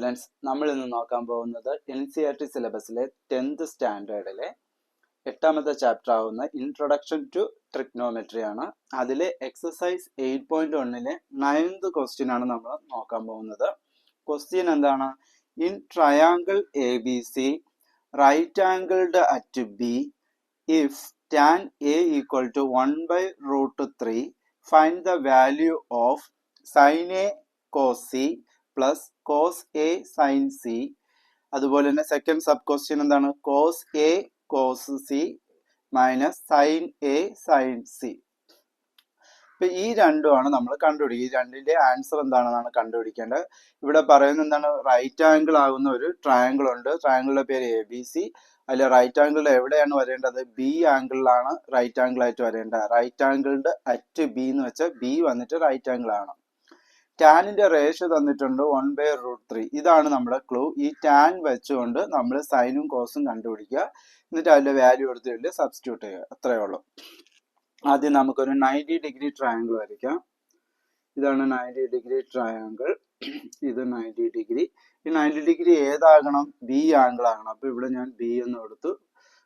Students, നമ്മൾ ഇന്ന് നോക്കാൻ പോകുന്നത് NCERT സിലബസിലെ 10th സ്റ്റാൻഡേർഡിലെ 8ാമത്തെ ചാപ്റ്റർ ആവുന്ന ഇൻട്രൊഡക്ഷൻ ടു ട്രിഗ്നോമെട്രി ആണ്. അതിലെ എക്സസൈസ് 8.1ലെ 9th ക്വസ്റ്റ്യൻ ആണ് നമ്മൾ നോക്കാൻ പോകുന്നത്. ക്വസ്റ്റ്യൻ എന്താണ്? In triangle ABC right angled at B if tan A equal to 1/√3 find the value of sin A cos C plus cos A sin C. അതുപോലെ തന്നെ second sub question എന്താണ്? cos A cos C minus sin A sin C. ഇപ്പൊ ഈ രണ്ടുമാണ് നമ്മൾ കണ്ടുപിടിക്കുക. ഈ രണ്ടിന്റെ ആൻസർ എന്താണെന്നാണ് കണ്ടുപിടിക്കേണ്ടത്. ഇവിടെ പറയുന്നത് എന്താണ്? റൈറ്റ് ആംഗിൾ ആകുന്ന ഒരു ട്രയാങ്കിൾ ഉണ്ട്. ട്രയാങ്കിളിന്റെ പേര് ABC. അതിൽ റൈറ്റ് ആംഗിൾ എവിടെയാണ് വരേണ്ടത്? B ആംഗിളിലാണ് റൈറ്റ് ആംഗിൾ ആയിട്ട് വരേണ്ടത്. റൈറ്റ് ആംഗിളിന്റെ അറ്റ് B എന്ന് വെച്ചാൽ B വന്നിട്ട് റൈറ്റ് ആംഗിൾ ആണ്. ടാനിന്റെ റേഷ്യോ തന്നിട്ടുണ്ട് 1/√3. ഇതാണ് നമ്മുടെ ക്ലൂ. ഈ ടാൻ വെച്ചുകൊണ്ട് നമ്മൾ സൈനും കോസും കണ്ടുപിടിക്കുക. എന്നിട്ട് അതിന്റെ വാല്യൂ എടുത്തിട്ട് സബ്സ്റ്റിറ്റ്യൂട്ട് ചെയ്യുക. അത്രയേ ഉള്ളൂ. ആദ്യം നമുക്കൊരു 90 ഡിഗ്രി ട്രയാങ്കിൾ വരയ്ക്കാം. ഇതാണ് 90 ഡിഗ്രി ട്രയാങ്കിൾ. ഇത് 90 ഡിഗ്രി. ഈ 90 ഡിഗ്രി ഏതാകണം? B ആംഗിൾ ആകണം. അപ്പൊ ഇവിടെ ഞാൻ B എന്ന് കൊടുത്തു.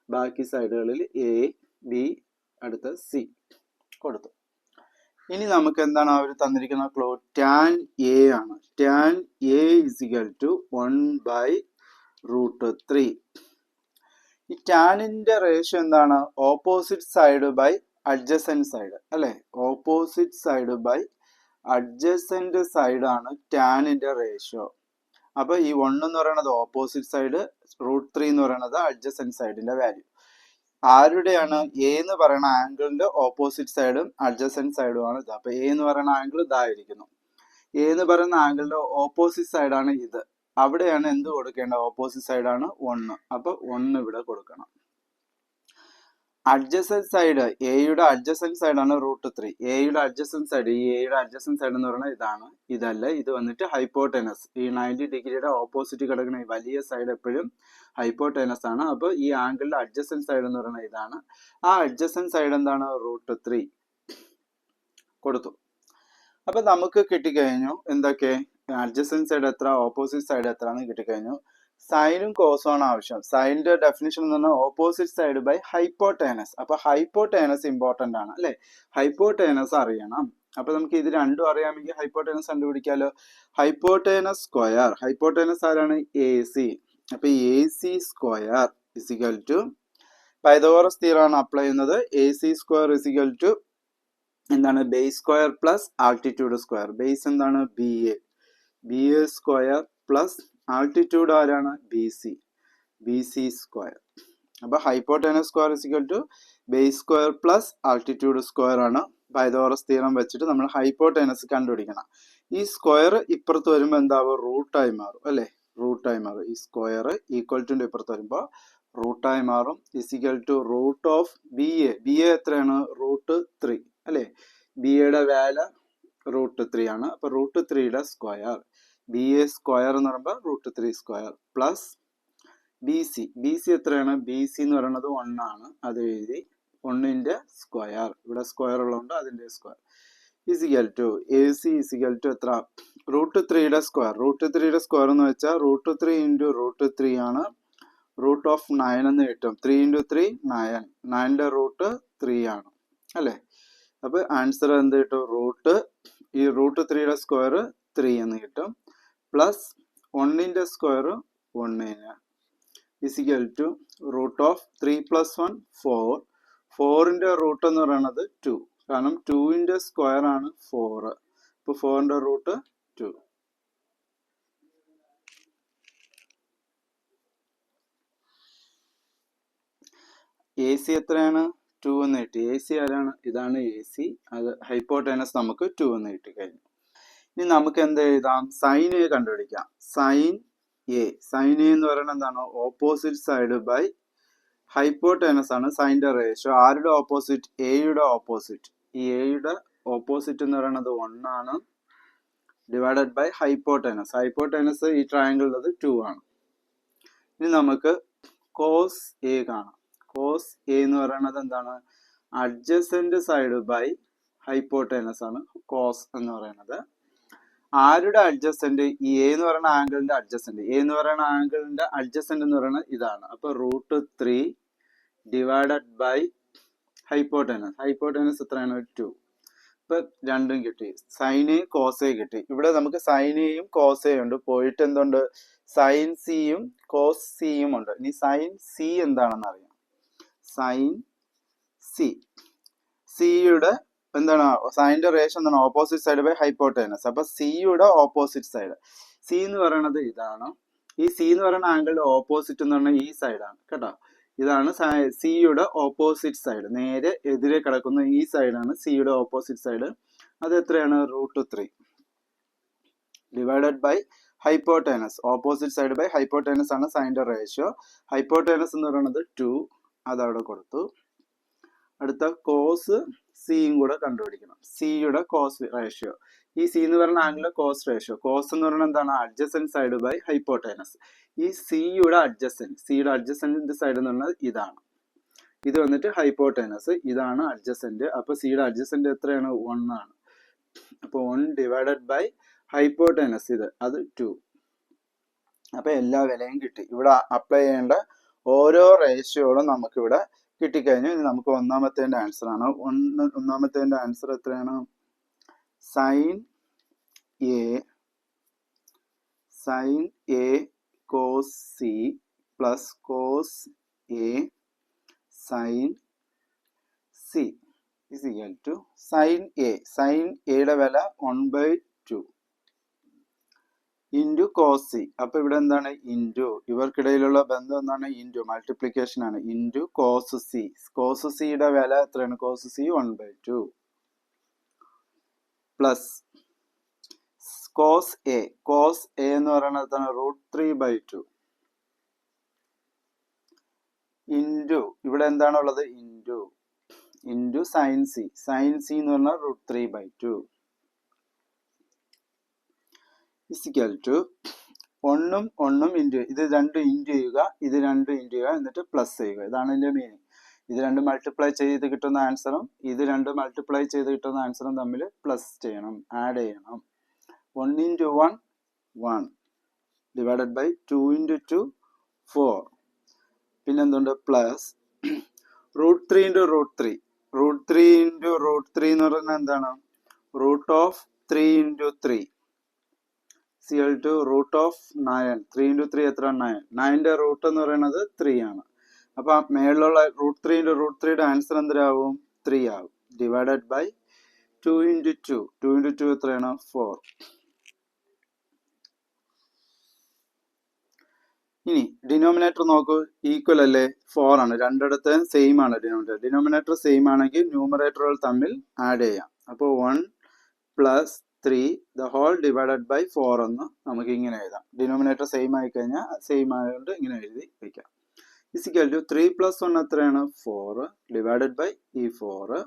ബാക്കി സൈഡുകളിൽ A, B, അടുത്ത C കൊടുത്തു. ഇനി നമുക്ക് എന്താണ് അവർ തന്നിരിക്കുന്ന ക്ലൂ? ടാൻ A ആണ്. Tan A is equal to 1/√3. ഈ ടാനിന്റെ റേഷ്യോ എന്താണ്? Opposite side by adjacent side അല്ലെ? Opposite side by adjacent side ആണ് ടാനിന്റെ റേഷ്യോ. അപ്പൊ ഈ 1 എന്ന് പറയുന്നത് ഓപ്പോസിറ്റ് സൈഡ്, √3 എന്ന് പറയുന്നത് അഡ്ജസന്റ് സൈഡിന്റെ വാല്യൂ. ആരുടെയാണ്? എ എന്ന് പറയുന്ന ആംഗിളിന്റെ ഓപ്പോസിറ്റ് സൈഡും അഡ്ജസന്റ് സൈഡും ആണ് ഇത്. അപ്പൊ എ എന്ന് പറയുന്ന ആംഗിൾ ഇതായിരിക്കുന്നു. എ എന്ന് പറയുന്ന ആംഗിളിന്റെ ഓപ്പോസിറ്റ് സൈഡാണ് ഇത്. അവിടെയാണ് എന്ത് കൊടുക്കേണ്ടത്? ഓപ്പോസിറ്റ് സൈഡാണ് 1. അപ്പൊ 1 ഇവിടെ കൊടുക്കണം. അഡ്ജസന്റ് സൈഡ്, എയുടെ അഡ്ജസന്റ് സൈഡാണ് √3. എയുടെ അഡ്ജസന്റ് സൈഡ്, ഈ എയുടെ അഡ്ജസന്റ് സൈഡ് എന്ന് പറയുന്നത് ഇതാണ്. ഇതല്ല, ഇത് വന്നിട്ട് ഹൈപ്പോട്ടനസ്. ഈ 90 ഡിഗ്രിയുടെ ഓപ്പോസിറ്റ് കിടക്കുന്ന ഈ വലിയ സൈഡ് എപ്പോഴും ഹൈപ്പോട്ടനസ് ആണ്. അപ്പൊ ഈ ആംഗിളിന്റെ അഡ്ജസന്റ് സൈഡ് എന്ന് പറയുന്നത് ഇതാണ്. ആ അഡ്ജസന്റ് സൈഡ് എന്താണ്? √3 കൊടുത്തു. അപ്പൊ നമുക്ക് കിട്ടിക്കഴിഞ്ഞു എന്തൊക്കെ? അഡ്ജസന്റ് സൈഡ് എത്ര, ഓപ്പോസിറ്റ് സൈഡ് എത്ര എന്ന് കിട്ടിക്കഴിഞ്ഞു. സൈനും കോസും ആണ് ആവശ്യം. സൈനിന്റെ ഡെഫിനിഷൻ എന്ന് പറഞ്ഞാൽ ഓപ്പോസിറ്റ് സൈഡ് ബൈ ഹൈപ്പോട്ടേനസ്. അപ്പൊ ഹൈപ്പോട്ടേനസ് ഇമ്പോർട്ടന്റ് ആണ് അല്ലെ? ഹൈപ്പോട്ടേനസ് അറിയണം. അപ്പൊ നമുക്ക് ഇത് രണ്ടും അറിയാമെങ്കിൽ ഹൈപ്പോട്ടേനസ് കണ്ടുപിടിക്കാലോ. ഹൈപ്പോട്ടേനസ് സ്ക്വയർ, ഹൈപ്പോട്ടേനസ് ആരാണ്? AC. അപ്പൊ AC square is equal to Pythagoras theorem ആണ് അപ്ലൈ ചെയ്യുന്നത്. AC സ്ക്വയർ ഇസിക്കൽ ടു എന്താണ്? Base square plus altitude square. Base എന്താണ്? BA സ്ക്വയർ പ്ലസ് ആൾട്ടിറ്റ്യൂഡ് ആരാണ്? BC square. അപ്പൊ hypotenuse square is equal to base square plus altitude square ആണ്. Pythagoras theorem വെച്ചിട്ട് നമ്മൾ ഹൈപ്പോട്ടേനസ് കണ്ടുപിടിക്കണം. ഈ സ്ക്വയർ ഇപ്പുറത്ത് വരുമ്പോൾ എന്താവും? റൂട്ടായി മാറും അല്ലെ? റൂട്ടായി മാറും. ഈ സ്ക്വയർ ഈക്വൽ ടു ഇപ്പുറത്ത് വരുമ്പോൾ റൂട്ടായി മാറും. Is equal to root of BA എത്രയാണ്? √3 അല്ലെ? BAയുടെ വാല്യൂ √3 ആണ്. അപ്പൊ √3യുടെ സ്ക്വയർ, BA സ്ക്വയർ എന്ന് പറയുമ്പോൾ √3 സ്ക്വയർ പ്ലസ് BC എത്രയാണ്? BC എന്ന് പറയുന്നത് 1 ആണ്. അത് എഴുതി. 1ന്റെ സ്ക്വയർ, ഇവിടെ സ്ക്വയർ ഉള്ളതുകൊണ്ട് അതിന്റെ square is equal to AC is equal to എത്ര? √3യുടെ സ്ക്വയർ. √3യുടെ സ്ക്വയർ എന്ന് വെച്ചാൽ √3 ഇൻറ്റു √3 ആണ്. റൂട്ട് ഓഫ് 9 എന്ന് കിട്ടും. 3 ഇൻറ്റു 3 9. 9ന്റെ റൂട്ട് 3 ആണ് അല്ലെ? അപ്പൊ ആൻസർ എന്ത് കിട്ടും? ഈ √3യുടെ സ്ക്വയർ 3 എന്ന് കിട്ടും. പ്ലസ് 1ന്റെ square 1 is equal to root of 3 + 1 4. 4ന്റെ റൂട്ട് എന്ന് പറയുന്നത് 2. കാരണം 2ന്റെ സ്ക്വയർ ആണ് 4. അപ്പൊ 4ന്റെ റൂട്ട് 2. AC എത്രയാണ്? 2 എന്ന് കിട്ടി. AC ആരാണ്? ഇതാണ് AC. അത് ഹൈപ്പോട്ടേനസ് നമുക്ക് 2 എന്ന് കിട്ടി കഴിഞ്ഞു. ഇനി നമുക്ക് എന്ത് എഴുതാം? സൈൻ A കണ്ടുപിടിക്കാം. സൈൻ A എന്ന് പറയുന്നത് എന്താണ്? ഓപ്പോസിറ്റ് സൈഡ് ബൈ ഹൈപ്പോട്ടേനസ് ആണ് സൈൻ്റെ റേഷ്യോ. ആരുടെ ഓപ്പോസിറ്റ്? എയുടെ ഓപ്പോസിറ്റ്. ഈ എയുടെ ഓപ്പോസിറ്റ് എന്ന് പറയുന്നത് 1 ആണ്. Divided by ഹൈപ്പോട്ടേനസ്. ഹൈപ്പോട്ടേനസ് ഈ ട്രയാങ്കിളിലത് 2 ആണ്. ഇനി നമുക്ക് കോസ് A കാണാം. കോസ് A എന്ന് പറയുന്നത് എന്താണ്? അഡ്ജസന്റ് സൈഡ് ബൈ ഹൈപ്പോട്ടേനസ് ആണ് കോസ് എന്ന് പറയുന്നത്. ആരുടെ അഡ്ജസ്റ്റന്റ്? ഈ എ എന്ന് പറയുന്ന ആംഗിളിന്റെ അഡ്ജസ്റ്റന്റ്. എ എന്ന് പറയുന്ന ആംഗിളിന്റെ അഡ്ജസ്റ്റന്റ് എന്ന് പറയുന്നത് ഇതാണ്. അപ്പൊ √3 ഡിവൈഡഡ് ബൈ ഹൈപ്പോട്ടനസ്. ഹൈപ്പോട്ടനസ് എത്രയാണ്? 2. ഇപ്പൊ രണ്ടും കിട്ടി. സൈനയും കോസയും കിട്ടി. ഇവിടെ നമുക്ക് സൈനയും കോസയും ഉണ്ട്. പോയിട്ട് എന്തുണ്ട്? സൈൻ സിയും കോസ് സിയും ഉണ്ട്. ഇനി സൈൻ സി എന്താണെന്ന് അറിയാം. സൈൻ സി, സിയുടെ എന്താണ്? സൈനിന്റെ റേഷ്യോ എന്താണ്? Opposite side by hypotenuse. അപ്പൊ സിയുടെ ഓപ്പോസിറ്റ് സൈഡ്, സി എന്ന് പറയുന്നത് ഇതാണ്. ഈ സി എന്ന് പറയുന്ന ആംഗിളിന്റെ ഓപ്പോസിറ്റ് എന്ന് പറഞ്ഞാൽ ഈ സൈഡാണ് കേട്ടോ. ഇതാണ് സിയുടെ ഓപ്പോസിറ്റ് സൈഡ്. നേരെ എതിരെ കിടക്കുന്ന ഈ സൈഡാണ് സിയുടെ ഓപ്പോസിറ്റ് സൈഡ്. അത് എത്രയാണ്? √3 divided by hypotenuse. Opposite side by hypotenuse ആണ് സൈനിന്റെ റേഷ്യോ. ഹൈപ്പോട്ടനസ് എന്ന് പറയുന്നത് 2, അതവിടെ കൊടുത്തു. അടുത്ത കോസ് സിയും കൂടെ കണ്ടുപിടിക്കണം. സിയുടെ കോസ് റേഷ്യോ. ഈ സി എന്ന് പറയുന്ന ആംഗിളിലെ കോസ് റേഷ്യോ. കോസ് എന്ന് പറയുന്നത് എന്താണ്? Adjacent side by hypotenuse. ഈ സിയുടെ അഡ്ജസന്റ് സൈഡ് എന്ന് പറഞ്ഞാൽ ഇതാണ്. ഇത് വന്നിട്ട് ഹൈപ്പോട്ടനസ്, ഇതാണ് അഡ്ജസന്റ്. അപ്പൊ സിയുടെ അഡ്ജസന്റ് എത്രയാണ്? 1 ആണ്. അപ്പൊ 1 ഡിവൈഡഡ് ബൈ ഹൈപ്പോട്ടനസ് ഇത്, അത് 2. അപ്പൊ എല്ലാ വിലയും കിട്ടി. ഇവിടെ അപ്ലൈ ചെയ്യേണ്ട ഓരോ റേഷ്യോകളും നമുക്കിവിടെ കിട്ടിക്കഴിഞ്ഞു. ഇനി നമുക്ക് ഒന്നാമത്തേന്റെ ആൻസർ ആണ്. ഒന്നാമത്തേന്റെ ആൻസർ എത്രയാണ്? Sine A cos C plus cos A sine C is equal to sine A. Sine എയുടെ വില 1/2 ഇൻറ്റു കോസ് സി. അപ്പൊ ഇവിടെ എന്താണ്? ഇൻറ്റു, ഇവർക്കിടയിലുള്ള ബന്ധം എന്താണ്? ഇൻറ്റു, മൾട്ടിപ്ലിക്കേഷൻ ആണ്. Into cos C. കോസ് സിയുടെ വില എത്രയാണ്? Cos C 1/2 plus cos A. Cos A എന്ന് പറയുന്നത് എന്താണ്? √3/2 ഇൻറ്റു, ഇവിടെ എന്താണുള്ളത്? Into sine C. Sine C എന്ന് പറഞ്ഞാൽ √3/2 ഇസിക്കൽ ടു 1 ഇൻറ്റു, ഇത് 2 ഇൻറ്റു ചെയ്യുക, ഇത് 2 ഇൻറ്റു ചെയ്യുക, എന്നിട്ട് പ്ലസ് ചെയ്യുക. ഇതാണ് ഇതിന്റെ മീനിങ്. ഇത് 2 മൾട്ടിപ്ലൈ ചെയ്ത് കിട്ടുന്ന ആൻസറും ഇത് 2 മൾട്ടിപ്ലൈ ചെയ്ത് കിട്ടുന്ന ആൻസറും തമ്മിൽ പ്ലസ് ചെയ്യണം, ആഡ് ചെയ്യണം. 1 ഇൻറ്റു 1 1 ഡിവൈഡഡ് ബൈ 2 ഇൻറ്റു 2 4. പിന്നെന്തുണ്ട്? Plus √3 into √3. √3 ഇൻറ്റു √3 എന്ന് പറഞ്ഞാൽ എന്താണ്? √3 ഇൻറ്റു 3 സിയൽ ടു √9. 3 ഇൻറ്റു 3 എത്ര? 9. 9ന്റെ റൂട്ട് എന്ന് പറയുന്നത് 3 ആണ്. അപ്പൊ മേളിലുള്ള √3 ഇൻറ്റു √3യുടെ ആൻസർ എന്തരാവും? 3 ആവും. Divided by 2 into 2. 2 ഇൻറ്റു 2 എത്രയാണ്? 4. ഇനി ഡിനോമിനേറ്റർ നോക്കൂ, ഈക്വൽ അല്ലേ? 4 ആണ്. രണ്ടിടത്ത് സെയിം ആണ് ഡിനോമിനേറ്റർ. ഡിനോമിനേറ്റർ സെയിം ആണെങ്കിൽ ന്യൂമറേറ്ററുകൾ തമ്മിൽ ആഡ് ചെയ്യാം. അപ്പോൾ 1 plus 3 the whole divided by 4 എന്ന് നമുക്ക് ഇങ്ങനെ എഴുതാം. ഡിനോമിനേറ്റർ സെയിം ആയി കഴിഞ്ഞാൽ സെയിം ആയതുകൊണ്ട് ഇങ്ങനെ എഴുതി വയ്ക്കാം. ഇസിക്കൽ ടു 3 + 1 എത്രയാണ്? 4 ഡിവൈഡഡ് ബൈ ഈ 4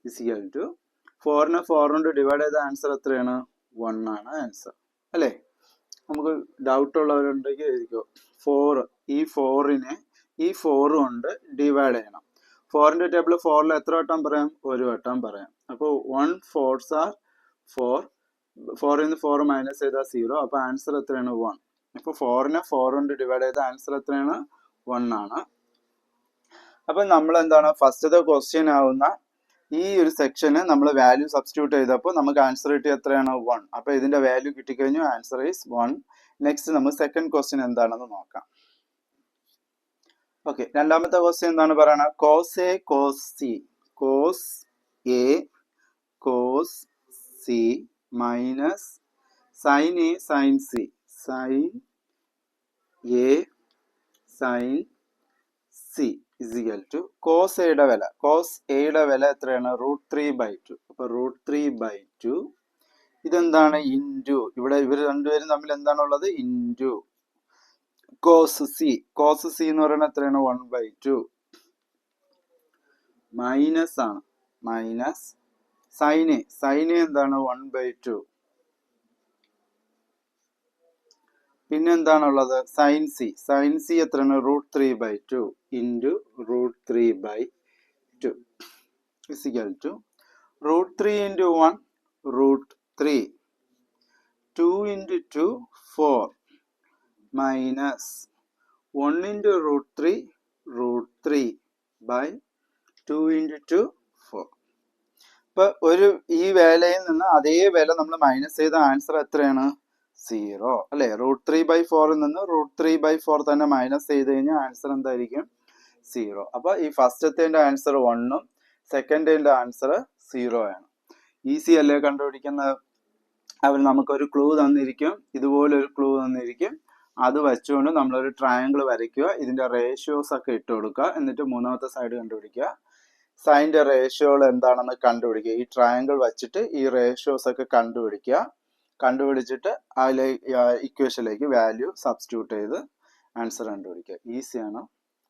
ഇസിക്കൽ ടു 4നെ 4 കൊണ്ട് ഡിവൈഡ് ചെയ്ത ആൻസർ എത്രയാണ്? 1 ആണ് ആൻസർ അല്ലേ? നമുക്ക് ഡൗട്ട് ഉള്ളവരുണ്ടെങ്കിൽ എഴുതിക്കോ. 4, ഈ 4നെ ഈ 4 കൊണ്ട് ഡിവൈഡ് ചെയ്യണം. 4ന്റെ ടേബിൾ 4ൽ എത്ര വട്ടം പറയാം? ഒരു വട്ടം പറയാം. അപ്പോൾ 1 4s are 4. 4ൽ നിന്ന് 4 മൈനസ് ചെയ്താൽ 0. അപ്പൊ ആൻസർ എത്രയാണ്? 1. അപ്പൊ 4നെ 4 കൊണ്ട് ഡിവൈഡ് ചെയ്ത ആൻസർ എത്രയാണ്? 1 ആണ്. അപ്പൊ നമ്മൾ എന്താണ്? ഫസ്റ്റത്തെ ക്വസ്റ്റ്യൻ ആവുന്ന ഈ ഒരു സെക്ഷന് നമ്മൾ വാല്യൂ സബ്സ്റ്റിറ്റ്യൂട്ട് ചെയ്തപ്പോൾ നമുക്ക് ആൻസർ കിട്ടി എത്രയാണ്? 1. അപ്പൊ ഇതിന്റെ വാല്യൂ കിട്ടിക്കഴിഞ്ഞു, ആൻസർ ഈസ് 1. നെക്സ്റ്റ് നമുക്ക് സെക്കൻഡ് ക്വസ്റ്റ്യൻ എന്താണെന്ന് നോക്കാം. ഓക്കെ, രണ്ടാമത്തെ ക്വസ്റ്റ്യൻ എന്താണ് പറയണത്? Cos A cos C. Cos A cos C minus sine A sine C. Sine A sine C is equal to cos എയുടെ വില. കോസ് എയുടെ വില എത്രയാണ്? √3/2. അപ്പൊ √3/2 ഇതെന്താണ്? ഇൻറ്റു, ഇവിടെ ഇവർ രണ്ടുപേരും തമ്മിൽ എന്താണുള്ളത്? Into cos C. Cos C എന്ന് പറയുന്നത് എത്രയാണ്? 1/2 മൈനസ് ആണ്. Minus sine A. Sine A എന്താണ്? 1/2. പിന്നെ എന്താണുള്ളത്? Sign C. സൈൻ സി എത്രയാണ്? √3/2 into √3/2 is equal to √3 into 1 √3 2 into 2 4 minus 1 into root 3 by 2 into 2 4. ഇപ്പൊ ഈ വേലയിൽ നിന്ന് അതേ വില നമ്മൾ മൈനസ് ചെയ്ത ആൻസർ എത്രയാണ്? 0 അല്ലെ? √3/4 നിന്ന് √3/4 തന്നെ മൈനസ് ചെയ്ത് കഴിഞ്ഞാൽ ആൻസർ എന്തായിരിക്കും? 0. അപ്പൊ ഈ ഫസ്റ്റത്തെ ആൻസർ 1 ഉം സെക്കൻഡിന്റെ ആൻസർ 0 ആണ്. ഈസി അല്ലേ കണ്ടുപിടിക്കുന്നത്? അവർ നമുക്കൊരു ക്ലൂ തന്നിരിക്കും, ഇതുപോലെ ഒരു ക്ലൂ തന്നിരിക്കും. അത് വെച്ചുകൊണ്ട് നമ്മളൊരു ട്രയാങ്കിൾ വരയ്ക്കുക, ഇതിന്റെ റേഷ്യോസ് ഒക്കെ ഇട്ട് കൊടുക്കുക, എന്നിട്ട് മൂന്നാമത്തെ സൈഡ് കണ്ടുപിടിക്കുക. സൈൻ്റെ റേഷ്യോകൾ എന്താണെന്ന് കണ്ടുപിടിക്കുക. ഈ ട്രയാങ്കിൾ വെച്ചിട്ട് ഈ റേഷ്യോസ് ഒക്കെ കണ്ടുപിടിച്ചിട്ട് അതിലെ ഇക്വേഷനിലേക്ക് വാല്യൂ സബ്സ്റ്റിറ്റ്യൂട്ട് ചെയ്ത് ആൻസർ കണ്ടുപിടിക്കുക. ഈസിയാണ്,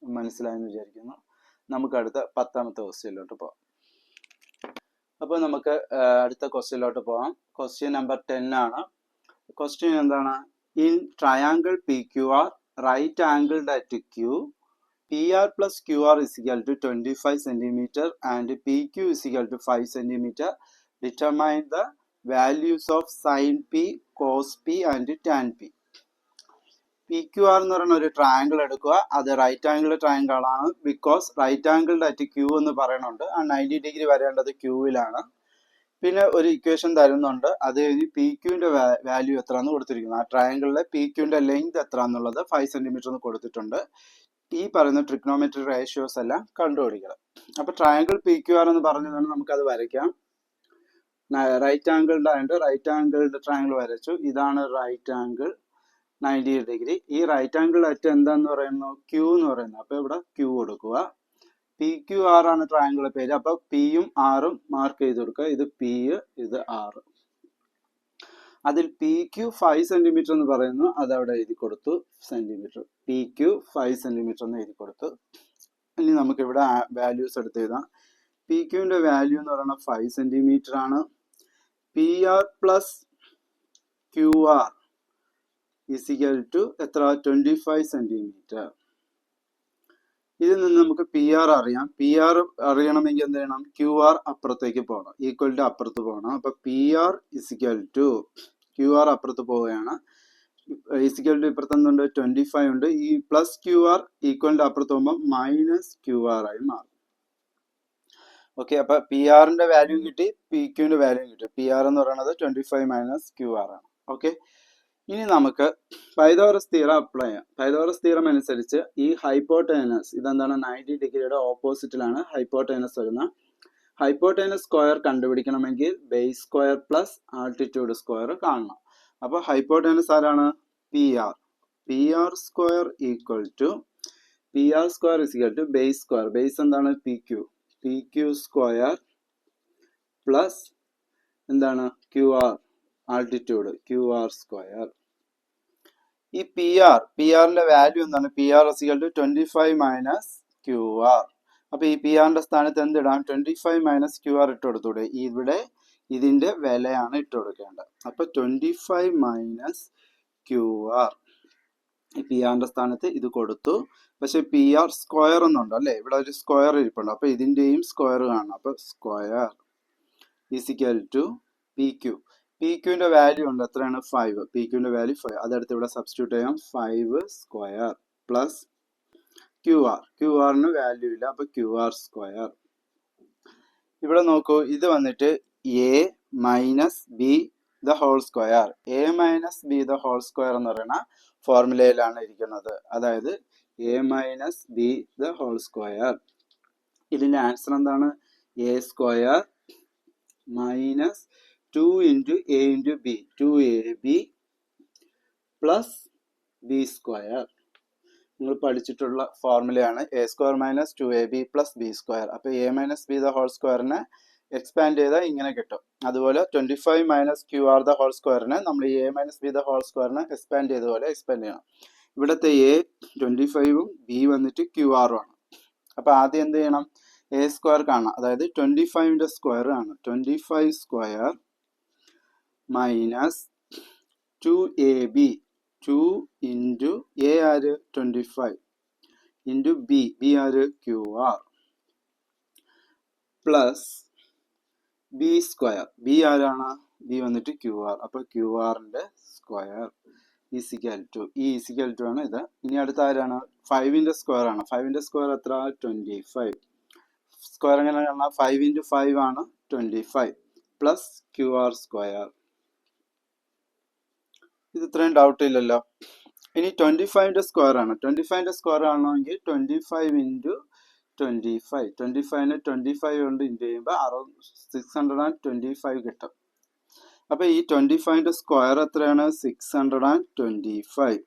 മനസ്സിലായെന്ന് വിചാരിക്കുന്നു. നമുക്ക് അടുത്ത 10ാമത്തെ ക്വസ്റ്റ്യനിലോട്ട് പോകാം. അപ്പോൾ നമുക്ക് അടുത്ത ക്വസ്റ്റ്യനിലോട്ട് പോകാം. ക്വസ്റ്റ്യൻ നമ്പർ 10 ആണ്. ക്വസ്റ്റ്യൻ എന്താണ്? In triangle PQR right angled at Q, PR plus QR is equal to 25 cm and PQ is equal to 5 cm. Determine the values of sin P, cos P and tan P. PQR എന്ന് പറയുന്ന ഒരു triangle എടുക്കുക. അത് right angle triangle ആണ്. Because right angled at Q എന്ന് പറയുന്നുണ്ട്. ആ 90 degree വരേണ്ടത് Qയിലാണ്. പിന്നെ ഒരു ഇക്വേഷൻ തരുന്നുണ്ട്. അത് കഴിഞ്ഞ് PQന്റെ വാല്യൂ എത്ര എന്ന് കൊടുത്തിരിക്കുന്നു. ആ ട്രയാങ്കിളിലെ PQന്റെ ലെങ്ത് എത്ര എന്നുള്ളത് 5 സെന്റിമീറ്റർ എന്ന് കൊടുത്തിട്ടുണ്ട്. ഈ പറയുന്ന ട്രിഗ്നോമെട്രിക് റേഷ്യോസ് എല്ലാം കണ്ടുപിടിക്കണം. അപ്പൊ ട്രയാങ്കിൾ PQR എന്ന് പറഞ്ഞതാണ്, നമുക്കത് വരയ്ക്കാം. റൈറ്റ് ആംഗിൾഡ് ആയിട്ട് റൈറ്റ് ആംഗിൾഡ് ട്രയാങ്കിൾ വരച്ചു. ഇതാണ് റൈറ്റ് ആംഗിൾ 90 ഡിഗ്രി. ഈ റൈറ്റ് ആംഗിൾ അറ്റ് എന്താന്ന് പറയുന്നു? Q എന്ന് പറയുന്നത്. അപ്പൊ ഇവിടെ Q കൊടുക്കുക. PQR ആണ് ട്രയാങ്കിളിന്റെ പേര്. അപ്പൊ Pയും Rഉം മാർക്ക് ചെയ്ത് കൊടുക്കുക. ഇത് P, ഇത് R. അതിൽ PQ 5 സെന്റിമീറ്റർ എന്ന് പറയുന്നു, അതവിടെ എഴുതി കൊടുത്തു. സെന്റിമീറ്റർ PQ 5 സെന്റിമീറ്റർ എന്ന് എഴുതി കൊടുത്തു. ഇനി നമുക്ക് ഇവിടെ വാല്യൂസ് എടുത്ത് എഴുതാം. PQന്റെ വാല്യൂ എന്ന് പറയുന്നത് 5 സെന്റിമീറ്റർ ആണ്. PR plus QR is equal to എത്ര? 25 സെന്റിമീറ്റർ. ഇതിൽ നിന്ന് നമുക്ക് PR അറിയാം. PR അറിയണമെങ്കിൽ എന്ത് ചെയ്യണം? QR അപ്പുറത്തേക്ക് പോകണം, ഈക്വൽ ടു അപ്പുറത്ത് പോകണം. അപ്പൊ PR is equal to QR അപ്പുറത്ത് പോവുകയാണ്. ഈക്വൽ ടു ഇപ്പുറത്ത് എന്തുണ്ട്? 25 ഉണ്ട്. ഈ പ്ലസ് QR ഈക്വൽ ടു അപ്പുറത്ത് പോകുമ്പോൾ മൈനസ് QR ആയി മാറും. ഓക്കെ, അപ്പൊ PRന്റെ വാല്യൂ കിട്ടി, PQന്റെ വാല്യൂ കിട്ടി. PR എന്ന് പറയുന്നത് 25 മൈനസ് QR ആണ്. ഓക്കെ, ഇനി നമുക്ക് പൈതഗോറസ് തിയറം അപ്ലൈ ചെയ്യാം. പൈതഗോറസ് തിയറം അനുസരിച്ച് ഈ ഹൈപ്പോട്ടനസ് ഇതെന്താണ്? 90 ഡിഗ്രിയുടെ ഓപ്പോസിറ്റിലാണ് ഹൈപ്പോട്ടനസ് വരുന്നത്. ഹൈപ്പോട്ടനസ് സ്ക്വയർ കണ്ടുപിടിക്കണമെങ്കിൽ base square plus altitude square കാണണം. അപ്പോൾ ഹൈപ്പോട്ടനസ് ആരാണ്? PR. PR square equal to base square. Base എന്താണ്? PQ സ്ക്വയർ പ്ലസ് എന്താണ്? QR altitude QR square. ഈ PRന്റെ വാല്യൂ എന്താണ്? PR is equal to 25 minus QR. അപ്പൊ ഈ PRന്റെ സ്ഥാനത്ത് എന്തിടാം? 25 മൈനസ് QR ഇട്ട് കൊടുത്തൂടെ? ഇവിടെ ഇതിന്റെ വിലയാണ് ഇട്ട് കൊടുക്കേണ്ടത്. അപ്പൊ 25 മൈനസ് QR. ഈ PRന്റെ സ്ഥാനത്ത് ഇത് കൊടുത്തു. പക്ഷെ PR സ്ക്വയർ എന്നുണ്ട് അല്ലെ? ഇവിടെ ഒരു സ്ക്വയർ ഇരിപ്പുണ്ട്. അപ്പൊ ഇതിന്റെയും സ്ക്വയർ കാണണം. അപ്പൊ സ്ക്വയർ ഈസ് ഈക്വൽ ടു PQന്റെ വാല്യൂ ഉണ്ട്, എത്രയാണ്? 5. PQന്റെ വാല്യൂ 5. അതെടുത്ത് ഇവിടെ സബ്സ്റ്റിറ്റ്യൂട്ട് ചെയ്യാം. 5 സ്ക്വയർ പ്ലസ് QRന് വാല്യൂ ഇല്ല, അപ്പൊ QR സ്ക്വയർ. ഇവിടെ നോക്കൂ, ഇത് വന്നിട്ട് A minus B the whole square. A minus B the whole square എന്ന് പറയുന്ന ഫോർമുലയിലാണ് ഇരിക്കുന്നത്. അതായത് A minus B the whole square. ഇതിന്റെ ആൻസർ എന്താണ്? A square minus 2 into A into B, 2AB plus B square. നിങ്ങൾ പഠിച്ചിട്ടുള്ള ഫോർമുലയാണ്. A square minus 2AB plus B square. അപ്പൊ A minus B the whole സ്ക്വയറിനെ എക്സ്പാൻഡ് ചെയ്താൽ ഇങ്ങനെ കിട്ടും. അതുപോലെ 25 മൈനസ് QR ദ ഹോൾ സ്ക്വയറിനെ നമ്മൾ A minus B the whole സ്ക്വയറിനെ എക്സ്പാൻഡ് ചെയ്തതുപോലെ എക്സ്പാൻഡ് ചെയ്യണം. ഇവിടുത്തെ A 25ഉം B വന്നിട്ട് QR ആണ്. അപ്പൊ ആദ്യം എന്ത് ചെയ്യണം? A സ്ക്വയർ കാണാം. അതായത് 25ന്റെ സ്ക്വയർ ആണ്. 25 square minus 2AB, 2 into A ആര്? 25 ഇൻറ്റു B ആര്? QR plus B square. B ആരാണ്? ബി വന്നിട്ട് ക്യു ആർ. അപ്പോൾ ക്യു ആറിൻ്റെ സ്ക്വയർ ഈസിക്കൽ ടു ആണ് ഇത്. ഇനി അടുത്ത ആരാണ്? 5ന്റെ സ്ക്വയർ ആണ്. 5ന്റെ സ്ക്വയർ എത്ര? 25. സ്ക്വയർ എങ്ങനെ കാണാം? 5 × 5 ആണ് 25 പ്ലസ് ക്യു ആർ സ്ക്വയർ. ഇത് ഇത്രയും ഡൗട്ട് ഇല്ലല്ലോ. ഇനി 25ന്റെ സ്ക്വയർ ആണ്. 25ന്റെ സ്ക്വയർ ആണെങ്കിൽ 25 × 25. 25നെ 25 കൊണ്ട് ഇൻറ്റു ചെയ്യുമ്പോൾ 625 കിട്ടും. അപ്പോൾ ഈ 25ന്റെ സ്ക്വയർ എത്രയാണ്? 625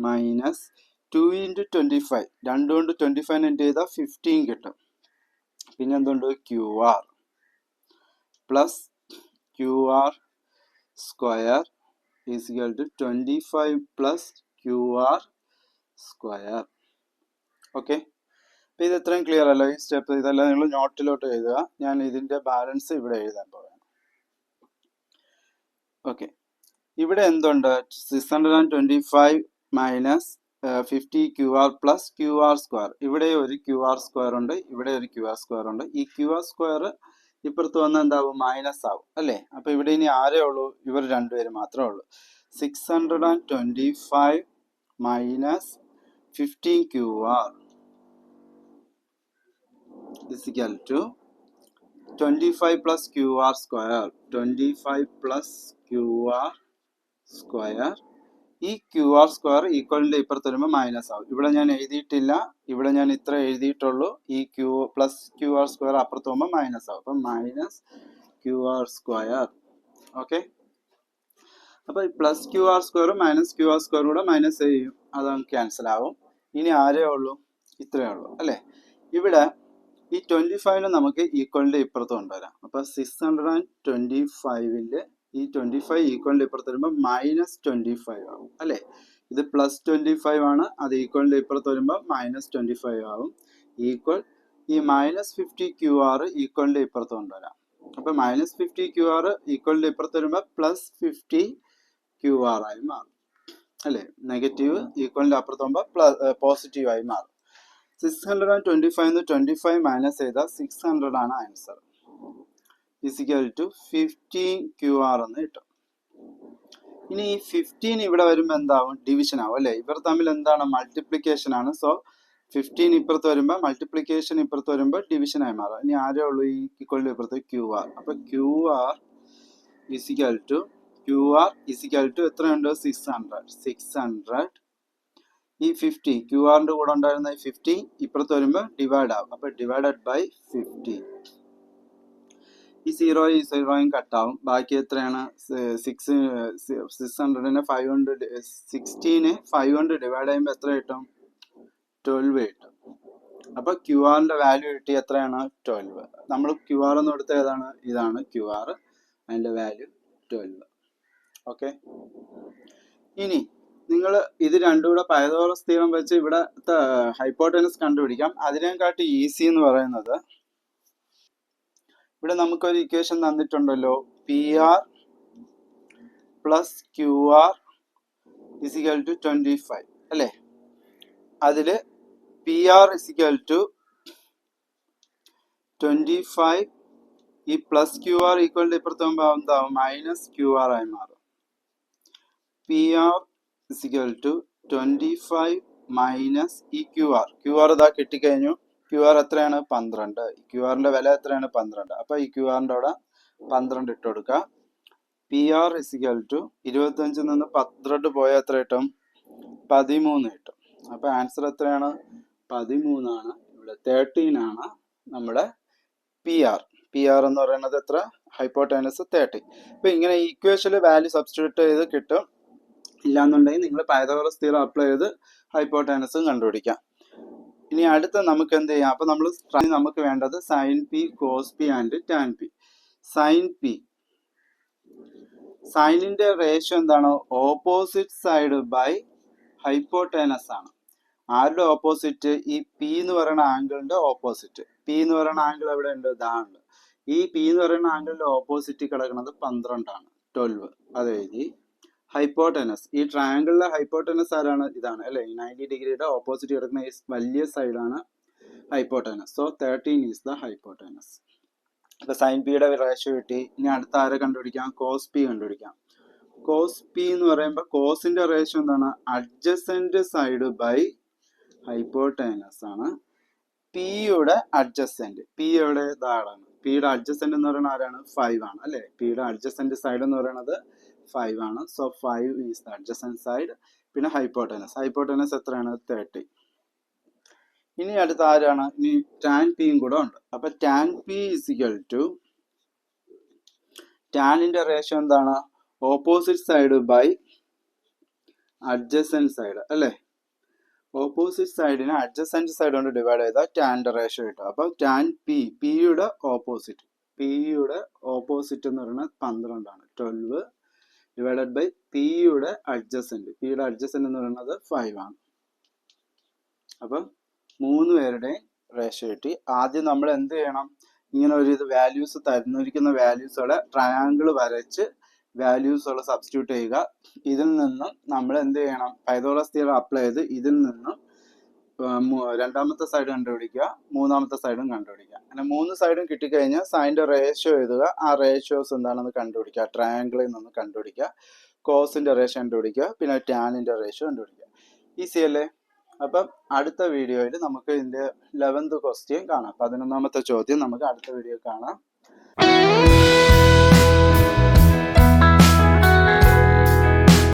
മൈനസ് 2 × 25. 2 കൊണ്ട് 25 ഇൻറ്റു ചെയ്താൽ 15 കിട്ടും. പിന്നെ എന്തുണ്ട്? Q R plus Q R square is equal to 25 plus Q R square. Okay, അപ്പോൾ ഇത് എത്രയും ക്ലിയർ അല്ല ഈ സ്റ്റെപ്പ്? ഇതെല്ലാം നിങ്ങൾ നോട്ടിലോട്ട് എഴുതുക. ഞാൻ ഇതിൻ്റെ ബാലൻസ് ഇവിടെ എഴുതാൻ പോവുകയാണ്. ഓക്കെ, ഇവിടെ എന്തുണ്ട്? 625 minus 50 Q R plus Q R square. ഇവിടെ ഒരു ക്യു ആർ സ്ക്വയർ ഉണ്ട്, ഇവിടെ ഒരു ക്യു ആർ സ്ക്വയർ ഉണ്ട്. ഈ ക്യു ആർ സ്ക്വയർ ഇപ്പുറത്ത് വന്ന് എന്താവും? മൈനസ് ആവും അല്ലേ? അപ്പോൾ ഇവിടെ ഇനി ആരേ ഉള്ളൂ? ഇവർ രണ്ടുപേര് മാത്രമേ ഉള്ളൂ. 625 minus 15 Q R is equal to 25 plus Q R square. 25 plus Q R square. ഈ ക്യു ആർ സ്ക്വയർ ഈക്വലിൻ്റെ ഇപ്പുറത്ത് വരുമ്പോൾ മൈനസ് ആവും. ഇവിടെ ഞാൻ എഴുതിയിട്ടില്ല, ഇവിടെ ഞാൻ ഇത്ര എഴുതിയിട്ടുള്ളൂ. ഈ Q plus Q R square അപ്പുറത്ത് പോകുമ്പോൾ മൈനസ് ആവും. അപ്പം minus Q R square. Okay, അപ്പോൾ ഈ പ്ലസ് ക്യു ആർ സ്ക്വയറും മൈനസ് ക്യു ആർ സ്ക്വയറും കൂടെ മൈനസ് ചെയ്യും, അതങ്ങ് ക്യാൻസൽ ആവും. ഇനി ആരേ ഉള്ളൂ? ഇത്രയേ ഉള്ളൂ അല്ലേ? ഇവിടെ ഈ 25ന് നമുക്ക് ഈക്വലിൻ്റെ ഇപ്പുറത്ത് കൊണ്ടുവരാം. അപ്പോൾ 625ൽ ഈ 25 ഈക്വലിൻ്റെ ഇപ്പുറത്ത് വരുമ്പോൾ മൈനസ് 25 ആവും അല്ലേ? ഇത് പ്ലസ് 25 ആണ്, അത് ഈക്വലിൻ്റെ ഇപ്പുറത്ത് വരുമ്പോൾ മൈനസ് 25 ആവും. ഈക്വൽ ഈ മൈനസ് 50 ക്യു ആർ ഈക്വലിൻ്റെ ഇപ്പുറത്ത് കൊണ്ടുവരാം. അപ്പോൾ മൈനസ് 50 ക്യു ആർ ഈക്വലിൻ്റെ ഇപ്പുറത്ത് വരുമ്പോൾ പ്ലസ് 50 ക്യു ആർ ആയി മാറും അല്ലേ? നെഗറ്റീവ് ഈക്വലിൻ്റെ അപ്പുറത്ത് പോകുമ്പോൾ പോസിറ്റീവ് ആയി മാറും. 625 25 മൈനസ് ചെയ്താൽ 600 ആണ് answer. Is equal to 15 Q R എന്ന് കിട്ടും. ഇനി ഈ 15 ഇവിടെ വരുമ്പോൾ എന്താവും? ഡിവിഷൻ ആവും അല്ലേ? ഇവർ തമ്മിൽ എന്താണ്? മൾട്ടിപ്ലിക്കേഷൻ ആണ്. സോ 15 ഇപ്പുറത്ത് വരുമ്പോൾ മൾട്ടിപ്ലിക്കേഷൻ ഇപ്പുറത്ത് വരുമ്പോൾ ഡിവിഷൻ ആയി മാറും. ഇനി ആരേ ഉള്ളൂ? ഈ ഈക്വലിൻ്റെ ഇപ്പുറത്ത് ക്യു ആർ. അപ്പോൾ ക്യു ആർ ഇസിക്കൽ ടു എത്രയുണ്ട്? 600. ഈ 50 ക്യു ആറിൻ്റെ കൂടെ ഉണ്ടായിരുന്ന ഈ 50 ഇപ്പുറത്ത് വരുമ്പോൾ ഡിവൈഡ് ആവും. അപ്പോൾ ഡിവൈഡഡ് ബൈ 50. ഈ സീറോയും കട്ടാവും. ബാക്കി എത്രയാണ്? 600നെ 500 ഡിവൈഡ് ചെയ്യുമ്പോൾ എത്ര കിട്ടും? 12 കിട്ടും. അപ്പോൾ ക്യു ആറിൻ്റെ വാല്യൂ കിട്ടി എത്രയാണ്? 12. നമ്മൾ ക്യു ആർ എന്ന് കൊടുത്ത ഏതാണ്? ഇതാണ് ക്യു ആർ, അതിൻ്റെ വാല്യൂ 12. ഓക്കെ, ഇനി നിങ്ങൾ ഇത് രണ്ടും കൂടെ പൈതഗോറസ് തിയറം വെച്ച് ഇവിടെ ഹൈപ്പോട്ടനസ് കണ്ടുപിടിക്കാം. അതിനെക്കാട്ടി ഈസി എന്ന് പറയുന്നത്, ഇവിടെ നമുക്കൊരു ഇക്വേഷൻ തന്നിട്ടുണ്ടല്ലോ, P R plus Q R is equal to 25 അല്ലേ? അതിൽ പി ആർ ഇസിക്കൽ ടു 25, ഈ പ്ലസ് ക്യു ആർ ഈക്വലിൻ്റെ ഇപ്പുറത്ത് പോകുമ്പോൾ എന്താവും? മൈനസ് ക്യു ആർ ആയി മാറും. P R is equal to 25 minus ഈ ക്യു ആർ ഇതാ കിട്ടിക്കഴിഞ്ഞു. ക്യു ആർ എത്രയാണ്? 12. ക്യു ആറിൻ്റെ വില എത്രയാണ്? 12. അപ്പോൾ ഈ ക്യു ആറിൻ്റെ അവിടെ 12 ഇട്ട് കൊടുക്കുക. പി ആർ ഇസിക്കൽ ടു 25 നിന്ന് 12 പോയാൽ എത്ര കിട്ടും? 13 കിട്ടും. അപ്പോൾ ആൻസർ എത്രയാണ്? 13 ആണ്. ഇവിടെ 13 ആണ് നമ്മുടെ പി ആർ എന്ന് പറയുന്നത് എത്ര? ഹൈപ്പോട്ടനസ് 30. അപ്പോൾ ഇങ്ങനെ ഇക്വേഷനിൽ വാല്യൂ സബ്സ്റ്റിറ്റ്യൂട്ട് ചെയ്ത് കിട്ടും. ഇല്ലാന്നുണ്ടെങ്കിൽ നിങ്ങൾ പൈതഗോറസ് തിയറം അപ്ലൈ ചെയ്ത് ഹൈപ്പോട്ടനസും കണ്ടുപിടിക്കാം. ഇനി അടുത്ത നമുക്ക് എന്ത് ചെയ്യാം? അപ്പോൾ നമുക്ക് വേണ്ടത് sine P, cos P and tan P. സൈനിന്റെ റേഷ്യോ എന്താണ്? ഓപ്പോസിറ്റ് സൈഡ് ബൈ ഹൈപ്പോട്ടനസ് ആണ്. ആരുടെ ഓപ്പോസിറ്റ്? ഈ പി എന്ന് പറയുന്ന ആംഗിളിന്റെ ഓപ്പോസിറ്റ്. പി എന്ന് പറയുന്ന ആംഗിൾ എവിടെ ഉണ്ട്? ഇതാണ്. ഈ പി എന്ന് പറയുന്ന ആംഗിളിന്റെ ഓപ്പോസിറ്റ് കിടക്കുന്നത് 12 ആണ്, 12. അത് എഴുതി. ഹൈപ്പോട്ടനസ്, ഈ ട്രയാങ്കിളിലെ ഹൈപ്പോട്ടനസ് ആരാണ്? ഇതാണ് അല്ലേ? 90 ഡിഗ്രിയുടെ ഓപ്പോസിറ്റ് കിടക്കുന്ന ഈ വലിയ സൈഡാണ് hypotenuse. So 13 is the hypotenuse. ഇപ്പൊ സൈൻ പിയുടെ റേഷ്യോ കിട്ടി. ഇനി അടുത്ത ആരെ കണ്ടുപിടിക്കാം? കോസ് പി കണ്ടുപിടിക്കാം. കോസ് പി എന്ന് പറയുമ്പോൾ കോസിന്റെ റേഷ്യോ എന്താണ്? അഡ്ജസന്റ് സൈഡ് ബൈ ഹൈപ്പോട്ടൈനസ് ആണ്. പിയുടെ അഡ്ജസന്റ്, പി എവിടെ? ഇതാണ്. പിയുടെ അഡ്ജസന്റ് എന്ന് പറയുന്നത് ആരാണ്? 5 ആണ് അല്ലെ. പിയുടെ അഡ്ജസന്റ് സൈഡ് എന്ന് പറയുന്നത് 5 ആണ്. So 5 is the adjacent side. പിന്നെ ഹൈപ്പോട്ടൈനസ് എത്രയാണ്? 30. ഇനി അടുത്ത ആരാണ്? ഇനി ടാൻ പിയും കൂടെ ഉണ്ട്. അപ്പൊ ടാൻ പി ഇസിക്കൽ ടു ടാനിന്റെ റേഷ്യോ എന്താണ്? Opposite side by adjacent side അല്ലേ. ഓപ്പോസിറ്റ് സൈഡിനെ അഡ്ജസന്റ് സൈഡ് കൊണ്ട് ഡിവൈഡ് ചെയ്താൽ ടാൻ്റെ റേഷ്യോ കിട്ടും. അപ്പം ടാൻ പി, പിയുടെ ഓപ്പോസിറ്റ് എന്ന് പറയുന്നത് 12 ആണ്. 12 ഡിവൈഡഡ് ബൈ പിയുടെ അഡ്ജസന്റ് എന്ന് പറയുന്നത് 5 ആണ്. അപ്പം 3 പേരുടെയും റേഷ്യോ കിട്ടി. ആദ്യം നമ്മൾ എന്ത് ചെയ്യണം? ഇങ്ങനെ ഒരു വാല്യൂസ് തന്നിരിക്കുന്ന വാല്യൂസുകളെ ട്രയാങ്കിൾ വരച്ച് വാല്യൂസുകൾ സബ്സ്റ്റിറ്റ്യൂട്ട് ചെയ്യുക. ഇതിൽ നിന്നും നമ്മൾ എന്ത് ചെയ്യണം? പൈതഗോറസ് തിയറം അപ്ലൈ ചെയ്ത് ഇതിൽ നിന്നും രണ്ടാമത്തെ സൈഡ് കണ്ടുപിടിക്കുക, മൂന്നാമത്തെ സൈഡും കണ്ടുപിടിക്കുക. അങ്ങനെ 3 സൈഡും കിട്ടിക്കഴിഞ്ഞാൽ സൈൻ്റെ റേഷ്യോ എഴുതുക. ആ റേഷ്യോസ് എന്താണെന്ന് കണ്ടുപിടിക്കുക. ട്രയാങ്കിളിൽ നിന്ന് കണ്ടുപിടിക്കുക. കോസിന്റെ റേഷ്യോ കണ്ടുപിടിക്കുക. പിന്നെ ടാനിന്റെ റേഷ്യോ കണ്ടുപിടിക്കുക. ഈസി അല്ലേ? അപ്പം അടുത്ത വീഡിയോയിൽ നമുക്ക് ഇതിന്റെ 11th ക്വസ്റ്റ്യൻ കാണാം. 11ാമത്തെ ചോദ്യം നമുക്ക് അടുത്ത വീഡിയോ കാണാം.